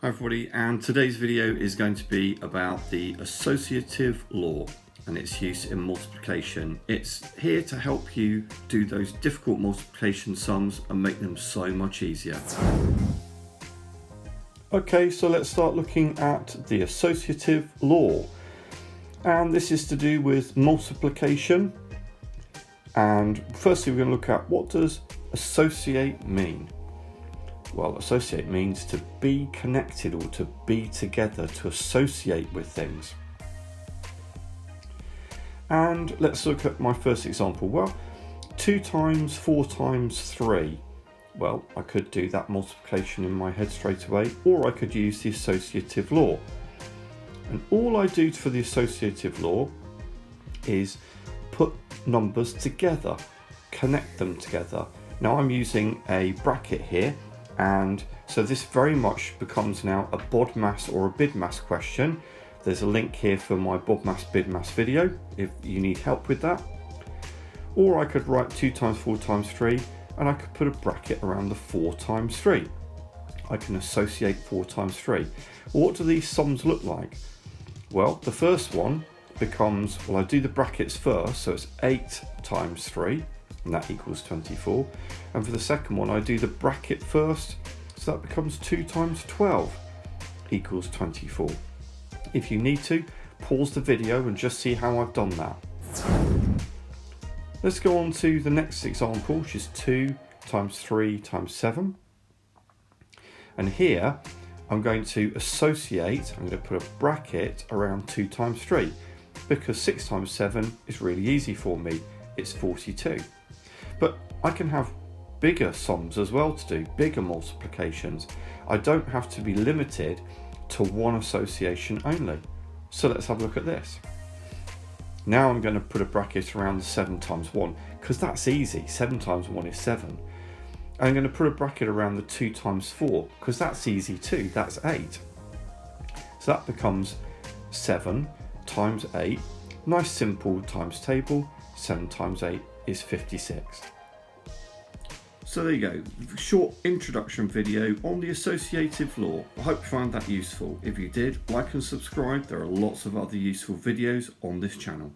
Hi everybody, and today's video is going to be about the associative law and its use in multiplication. It's here to help you do those difficult multiplication sums and make them so much easier. Okay, so let's start looking at the associative law. And this is to do with multiplication. And firstly, we're going to look at, what does associate mean? Well, associate means to be connected or to be together, to associate with things. And let's look at my first example. Well, 2 times 4 times 3. Well, I could do that multiplication in my head straight away, or I could use the associative law. And all I do for the associative law is put numbers together, connect them together. Now I'm using a bracket here, and so this very much becomes now a BODMAS or a BIDMAS question. There's a link here for my BODMAS BIDMAS video if you need help with that. Or I could write 2 times 4 times 3, and I could put a bracket around the 4 times 3. I can associate 4 times 3. Well, what do these sums look like? Well, the first one becomes, well, I do the brackets first, so it's 8 times 3, and that equals 24. And for the second one, I do the bracket first, so that becomes 2 times 12 equals 24. If you need to, pause the video and just see how I've done that. Let's go on to the next example, which is 2 times 3 times 7. And here, I'm going to associate, I'm going to put a bracket around 2 times 3, because 6 times 7 is really easy for me, it's 42. But I can have bigger sums as well to do, bigger multiplications. I don't have to be limited to one association only. So let's have a look at this. Now I'm going to put a bracket around the 7 times 1, because that's easy, 7 times 1 is 7. And I'm going to put a bracket around the 2 times 4, because that's easy too, that's 8. So that becomes 7 times 8, nice simple times table, 7 times 8 is 56. So there you go, short introduction video on the associative law. I hope you found that useful. If you did, like and subscribe. There are lots of other useful videos on this channel.